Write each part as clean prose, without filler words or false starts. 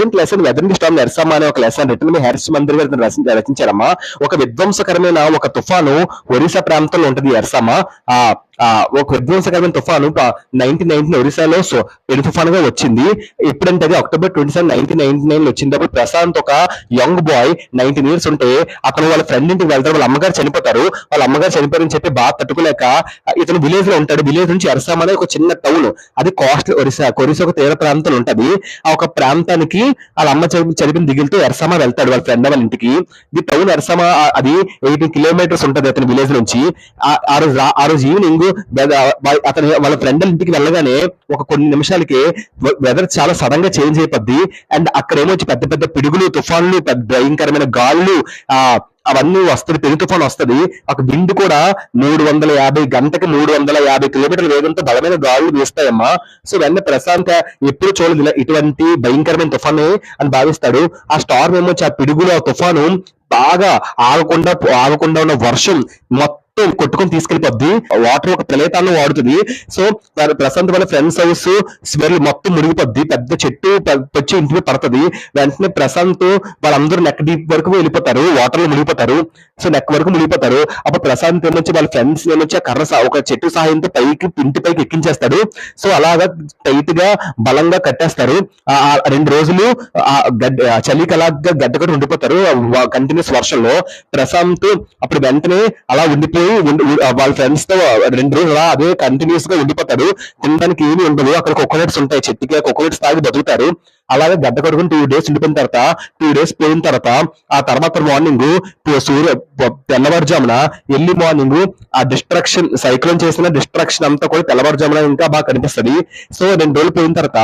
Present lesson weathering Storm ఎర్సమ్మ అనే ఒక lesson return hertz Mandir గారు రచించారమ్మా. ఒక విధ్వంసకరమైన ఒక తుఫాను ఒరిస్సా ప్రాంతంలో ఉంటది ఎర్సమ్మ. ఆ ఒక విధ్వంసకరమైన తుఫాను 1919 ఒరిస్సాలో పెను తుఫాన్ గా వచ్చింది. ఎప్పుడంటే అది October 27, 1999 వచ్చింది. అప్పుడు ప్రశాంత్ ఒక యంగ్ బాయ్ 19 years ఉంటే అతను వాళ్ళ ఫ్రెండ్ ఇంటికి వెళ్తారు. వాళ్ళ అమ్మగారు చనిపోతారు. వాళ్ళ అమ్మగారు చనిపోయారని చెప్పి బాధ తట్టుకోలేక ఇతను విలేజ్ లో ఉంటాడు. విలేజ్ నుంచి ఎర్సామ్ అనే ఒక చిన్న టౌన్, అది కోస్టల్ ఒరిస్సా ఒక తీర ప్రాంతంలో ఉంటది. ఆ ఒక ప్రాంతానికి వాళ్ళ అమ్మ చనిపోయిన దిగులుతో ఎర్సామా వెళ్తాడు వాళ్ళ ఫ్రెండ్ వాళ్ళ ఇంటికి. ఇది టౌన్ ఎర్సామా, అది 18 kilometers ఉంటది అతని విలేజ్ నుంచి. ఆ రోజు ఈవినింగ్ అతని వాళ్ళ ఫ్రెండ్ ఇంటికి వెళ్ళగానే ఒక కొన్ని నిమిషాలకి వెదర్ చాలా సడన్ గా చేంజ్ అయిపోద్ది. అండ్ అక్కడ ఏమొచ్చి పెద్ద పెద్ద పిడుగులు, తుఫాన్లు, పెద్ద భయంకరమైన గాలులు అవన్నీ వస్తుంది. పెను తుఫాన్ వస్తుంది. ఒక విండ్ కూడా 350 గంటకి 350 కిలోమీటర్ల వేగంతో బలమైన గాలులు వీస్తాయమ్మా. సో వెన్న ప్రశాంత్ ఎప్పుడు చూడదు ఇటువంటి భయంకరమైన తుఫాన్ అని భావిస్తాడు. ఆ స్టార్మ్ ఏమొచ్చి ఆ పిడుగులు, ఆ తుఫాను బాగా ఆగకుండా ఉన్న వర్షం మొత్తం కొట్టుకొని తీసుకెళ్లిపోద్ది. వాటర్ ఒక ప్రళయతాన్ని వాడుతుంది. సో ప్రశాంత్ వాళ్ళ ఫ్రెండ్స్ హౌస్ స్మెల్ మొత్తం మునిగిపోద్ది. పెద్ద చెట్టు వచ్చి ఇంటికి పడుతుంది. వెంటనే ప్రశాంత్ వాళ్ళందరూ నెక్ డీప్ వరకు వెళ్ళిపోతారు, వాటర్ లో మునిగిపోతారు. సో నెక్ వరకు మునిగిపోతారు. అప్పుడు ప్రశాంత్ ఏమొచ్చి వాళ్ళ ఫ్రెండ్స్ ఏమొచ్చి ఆ కర్ర ఒక చెట్టు సహాయంతో ఇంటి పైకి ఎక్కించేస్తాడు. సో అలాగా టైట్ గా బలంగా కట్టేస్తారు. 2 రోజులు చలికి అలాగా గడ్డకట్టు ఉండిపోతారు కంటిన్యూస్ వర్షంలో. ప్రశాంత్ అప్పుడు వెంటనే అలా ఉండిపోయి వాళ్ళ ఫ్రెండ్స్ తో 2 రోజులు అలా అదే కంటిన్యూస్ గా ఉండిపోతాడు. తినడానికి ఏమి ఉండదు. అక్కడ కోకోనట్స్ ఉంటాయి, చెట్టుకి కోకోనట్స్ తాగి బతుకుతారు. అలాగే గడ్డ కట్టుకుని 2 days ఉండిపోయిన తర్వాత 2 days పోయిన తర్వాత ఆ తర్వాత మార్నింగ్ తెల్లవారుజామున ఎర్లీ మార్నింగ్ ఆ డిస్ట్రక్షన్ సైక్లోన్ చేసిన డిస్ట్రక్షన్ అంతా కూడా తెల్లవారుజామున ఇంకా బాగా కనిపిస్తుంది. సో 2 రోజులు పోయిన తర్వాత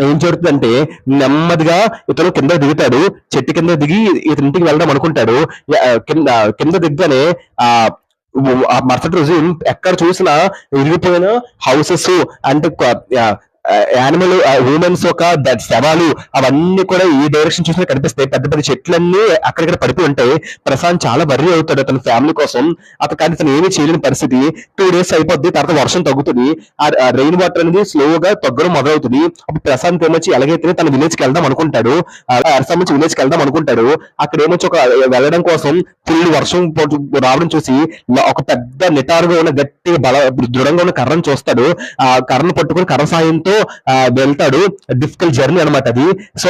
ఏం జరుగుతుందంటే నెమ్మదిగా ఇతను కింద దిగుతాడు. చెట్టు కింద దిగి ఇతని ఇంటికి వెళ్దాం అనుకుంటాడు. కింద దిగ్గానే మరుసటి రోజు ఎక్కడ చూసినా విరిగిపోయిన హౌసెస్ అంటే యానిమల్ హ్యూమన్స్ ఒక శవాలు అవన్నీ కూడా ఈ డైరెక్షన్ చూసినా కనిపిస్తాయి. పెద్ద పెద్ద చెట్లన్నీ అక్కడిక్కడ పడిపోయి ఉంటాయి. ప్రశాంత్ చాలా వర్రీ అవుతాడు అతని ఫ్యామిలీ కోసం. కానీ అతను ఏమీ చేయలేని పరిస్థితి. 2 days అయిపోద్ది. తర్వాత వర్షం తగ్గుతుంది. ఆ రెయిన్ వాటర్ అనేది స్లోగా తగ్గడం మొదలవుతుంది. అప్పుడు ప్రశాంత్ ఏమొచ్చి ఎలాగైతే తన విలేజ్ కి వెళ్దాం అనుకుంటాడు, అరసం నుంచి విలేజ్ కి వెళ్దాం అనుకుంటాడు. అక్కడ ఏమొచ్చి ఒక వెళ్ళడం కోసం ఫుల్ వర్షం రావడం చూసి ఒక పెద్ద నిటారుగా ఉన్న గట్టి దృఢంగా ఉన్న కర్రను చూస్తాడు. ఆ కర్రను పట్టుకుని కర్ర సాయంతో వెళ్తాడు. డిఫికల్ట్ జర్నీ అనమాట అది. సో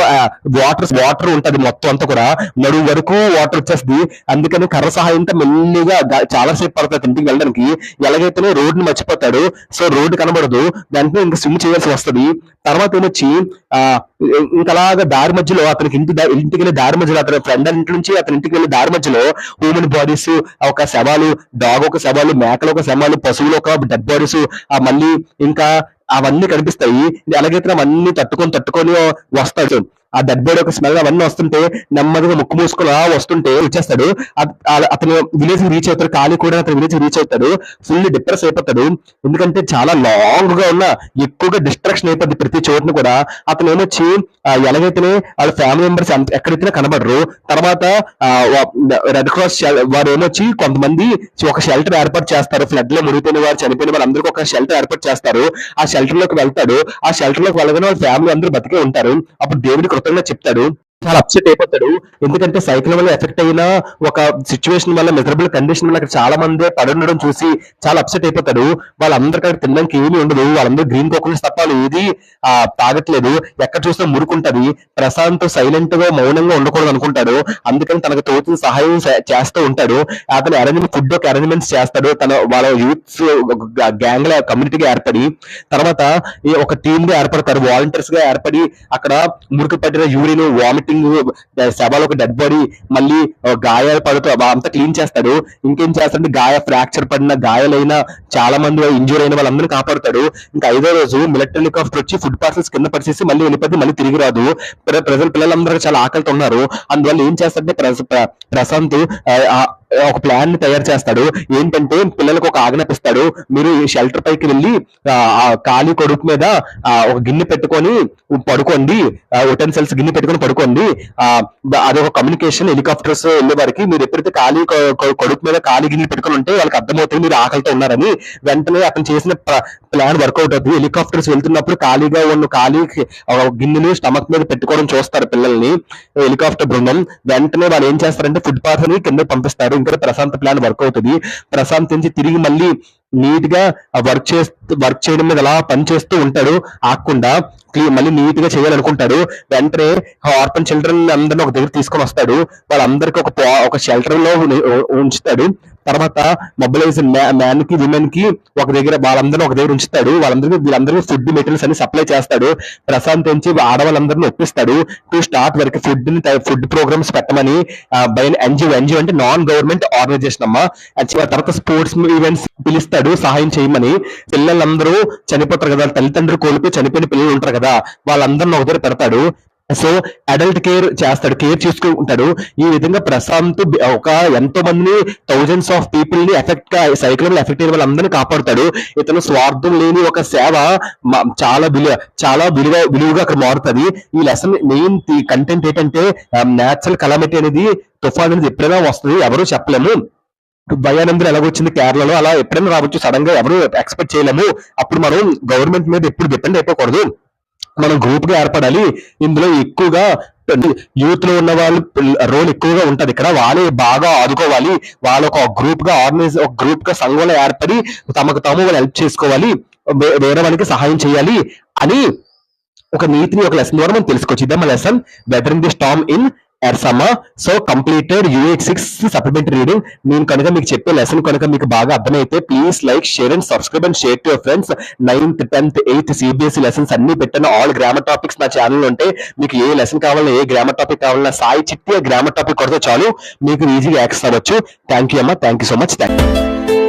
వాటర్ ఉంటది మొత్తం అంతా కూడా, నడుము వరకు వాటర్ వచ్చేస్తుంది. అందుకని కర్ర సహాయంతో మెల్లిగా చాలా సేపు పడుతుంది ఇంటికి వెళ్ళడానికి. ఎలాగైతేనే రోడ్డుని మర్చిపోతాడు. సో రోడ్డు కనబడదు. వెంటనే ఇంకా స్విమ్ చేయాల్సి వస్తుంది. తర్వాత ఏమొచ్చి ఇంకలాగా దారి మధ్యలో అతనికి ఇంటికి వెళ్ళే దారి మధ్యలో అతని ఫ్రెండ్ ఇంటి నుంచి అతని ఇంటికి వెళ్ళే దారి మధ్యలో హ్యూమన్ బాడీస్, ఒక శవాలు, డాగ్ ఒక శవాలు, మేకలు ఒక శవాలు, పశువులు ఒక డెడ్ బాడీస్, మళ్ళీ ఇంకా అవన్నీ కనిపిస్తాయి. ఎలాగైతే అవన్నీ తట్టుకొని వస్తాడు. ఆ డెడ్ బాడీ ఒక స్మెల్ అవన్నీ వస్తుంటే నెమ్మదిగా ముక్కు మూసుకొని వస్తుంటే వచ్చేస్తాడు. అతను విలేజ్ రీచ్ అవుతాడు. ఖాళీ కూడా అతను విలేజ్ రీచ్ అవుతాడు. ఫుల్ డిప్రెస్ అయిపోతాడు. ఎందుకంటే చాలా లాంగ్ గా ఉన్న ఎక్కువగా డిస్ట్రాక్షన్ అయిపోద్ది ప్రతి చోటును కూడా. అతను ఏమొచ్చి ఎలాగైతేనే వాళ్ళ ఫ్యామిలీ మెంబర్స్ ఎక్కడైతే కనబడరు. తర్వాత రెడ్ క్రాస్ వారు ఏమొచ్చి కొంతమంది ఒక షెల్టర్ ఏర్పాటు చేస్తారు. ఫ్లడ్ లో మునిగిపోయిన వారు, చనిపోయిన వాళ్ళందరికీ ఒక షెల్టర్ ఏర్పాటు చేస్తారు. ఆ షెల్టర్ లోకి వెళ్తాడు. ఆ షెల్టర్ లోకి వెళ్ళగానే వాళ్ళ ఫ్యామిలీ అందరూ బతికే ఉంటారు. అప్పుడు దేవుడి కృతజ్ఞత చెప్తాడు. చాలా అప్సెట్ అయిపోతాడు. ఎందుకంటే సైక్లోన్ వల్ల ఎఫెక్ట్ అయిన ఒక సిచ్యువేషన్ వల్ల, మిజరబుల్ కండిషన్ వల్ల అక్కడ చాలా మంది పడి ఉండడం చూసి చాలా అప్సెట్ అయిపోతాడు. వాళ్ళందరికీ తినడానికి ఏమీ ఉండదు. వాళ్ళందరూ గ్రీన్ కోకోనట్స్ తప్ప ఏది తాగట్లేదు. ఎక్కడ చూసినా మురుకుంటది. ప్రశాంత్ సైలెంట్ గా మౌనంగా ఉండకూడదు అనుకుంటాడు. అందుకని తనకు తోచిన సహాయం చేస్తూ ఉంటాడు. అతను ఫుడ్ ఒక అరేంజ్మెంట్స్ చేస్తాడు. వాళ్ళ యూత్ గ్యాంగ్ ల కమ్యూనిటీగా ఏర్పడి తర్వాత ఒక టీమ్ గా ఏర్పడతారు. వాలంటీర్స్ గా ఏర్పడి అక్కడ మురికి పట్టిన యూరిన్, వామిటింగ్, శవాలు, ఒక డెడ్ బాడీ, మళ్ళీ గాయాలు పడుతూ అంతా క్లీన్ చేస్తాడు. ఇంకేం చేస్తాడంటే ఫ్రాక్చర్ పడిన, గాయాలైన, చాలా మంది ఇంజూర్ అయిన వాళ్ళందరినీ కాపాడుతాడు. ఇంకా 5వ రోజు మిలిటరీ హెలికాప్టర్ వచ్చి ఫుడ్ పార్సల్స్ కింద పరిచేసి మళ్ళీ వెళ్ళిపోతే మళ్ళీ తిరిగి రాదు. పిల్లలందరూ చాలా ఆకలితో ఉన్నారు. అందువల్ల ఏం చేస్తాడంటే ప్రశాంత్ ఒక ప్లాన్ ని తయారు చేస్తాడు. ఏంటంటే పిల్లలకు ఒక ఆజ్ఞాపిస్తాడు, మీరు ఈ షెల్టర్ పైకి వెళ్ళి ఆ ఖాళీ కొడుకు మీద ఒక గిన్నె పెట్టుకొని పడుకోండి, ఉటెన్సిల్స్ గిన్నె పెట్టుకొని పడుకోండి. అదొక కమ్యూనికేషన్. హెలికాప్టర్స్ వెళ్ళే వారికి మీరు ఎప్పుడైతే ఖాళీ కొడుకు మీద ఖాళీ గిన్నె పెట్టుకొని ఉంటే వాళ్ళకి అర్థమవుతుంది మీరు ఆకలితో ఉన్నారని. వెంటనే అతను చేసిన ప్లాన్ వర్కౌట్ అవుతుంది. హెలికాప్టర్స్ వెళ్తున్నప్పుడు ఖాళీగా ఉన్న గిన్నెలు స్టమక్ మీద పెట్టుకోవడం చూస్తారు పిల్లల్ని హెలికాప్టర్ బృందం. వెంటనే వాళ్ళు ఏం చేస్తారంటే ఫుడ్ పాత్ అని కింద పంపిస్తారు. ఇంకా ప్రశాంత్ ప్లాన్ వర్క్ అవుతుంది. ప్రశాంత్ నుంచి తిరిగి మళ్ళీ నీట్ గా వర్క్ చేయడం మీద అలా పని చేస్తూ ఉంటాడు ఆకుండా. మళ్ళీ నీట్ గా చేయాలనుకుంటాడు. వెంటనే ఆర్ఫన్ చిల్డ్రన్ అందరిని ఒక దగ్గర తీసుకొని వస్తాడు. వాళ్ళందరికీ ఒక షెల్టర్ లో ఉంచుతాడు. తర్వాత మొబిలైజేషన్ మ్యాన్ కి విమెన్ కి వాళ్ళందరూ ఒక దగ్గర ఉంచుతాడు. వీళ్ళందరికీ ఫుడ్ మెటీరియల్స్ అని సప్లై చేస్తాడు. ప్రశాంత్ నుంచి ఆడవాళ్ళందరినీ ఒప్పిస్తాడు to start work food programs పెట్టమని. బై ఎన్జిఓ అంటే నాన్ గవర్నమెంట్ ఆర్గనైజేషన్ అమ్మా. తర్వాత స్పోర్ట్స్ ఈవెంట్స్ పిలుస్తాడు సహాయం చేయమని. పిల్లలందరూ చనిపోతారు కదా, తల్లిదండ్రులు కోల్పోయి చనిపోయిన పిల్లలు ఉంటారు కదా, వాళ్ళందరిని ఒక దగ్గర పెడతాడు. సో అడల్ట్ కేర్ చేస్తాడు, కేర్ చూసుకుంటాడు. ఈ విధంగా ప్రశాంత్ ఎంతో మందిని థౌజండ్స్ ఆఫ్ పీపుల్ ని సైక్లోన్ ఎఫెక్ట్ అయిన వాళ్ళందరినీ కాపాడుతాడు. ఇతను స్వార్థం లేని ఒక సేవ చాలా విలువగా అక్కడ మారుతుంది. ఈ లెసన్ మెయిన్ కంటెంట్ ఏంటంటే నేచురల్ కలామిటీ అనేది, తుఫాన్ అనేది ఎప్పుడైనా వస్తుంది, ఎవరూ చెప్పలేము. భయానందరూ ఎలాగొచ్చింది కేరళలో, అలా ఎప్పుడైనా రావచ్చు సడన్ గా, ఎవరు ఎక్స్పెక్ట్ చేయలేము. అప్పుడు మనం గవర్నమెంట్ మీద ఎప్పుడు డిపెండ్ అయిపోకూడదు, మనం గ్రూప్ గా ఏర్పడాలి. ఇందులో ఎక్కువగా యూత్ లో ఉన్న వాళ్ళు రోల్ ఎక్కువగా ఉంటది ఇక్కడ. వాళ్ళే బాగా ఆదుకోవాలి. వాళ్ళు ఒక గ్రూప్ గా సంఘంలో ఏర్పడి తమకు తాము వాళ్ళు హెల్ప్ చేసుకోవాలి, వేరే వాళ్ళకి సహాయం చేయాలి అని ఒక నీతిని ఒక లెసన్ ద్వారా మనం తెలుసుకోవచ్చు. ఇదే మా lesson weathering the Storm in Ersama. So completed unit 6 supplementary reading. నేను కనుక మీకు చెప్పే లెసన్ కనుక మీకు బాగా అర్థమైతే please like, share and subscribe and share to your friends. 9th 10th 8th CBSE lessons అన్ని పెట్టిన ఆల్ గ్రామర్ టాపిక్స్ నా ఛానల్ ఉంటే మీకు ఏ లెసన్ కావాలన్నా, ఏ గ్రామర్ టాపిక్ కావాలన్నా సాయి చిట్టి గ్రామర్ టాపిక్ కొడితే చాలు, మీకు ఈజీగా యాక్సెస్ అవ్వచ్చు. థ్యాంక్ యూ అమ్మా, thank you so much. Thank you.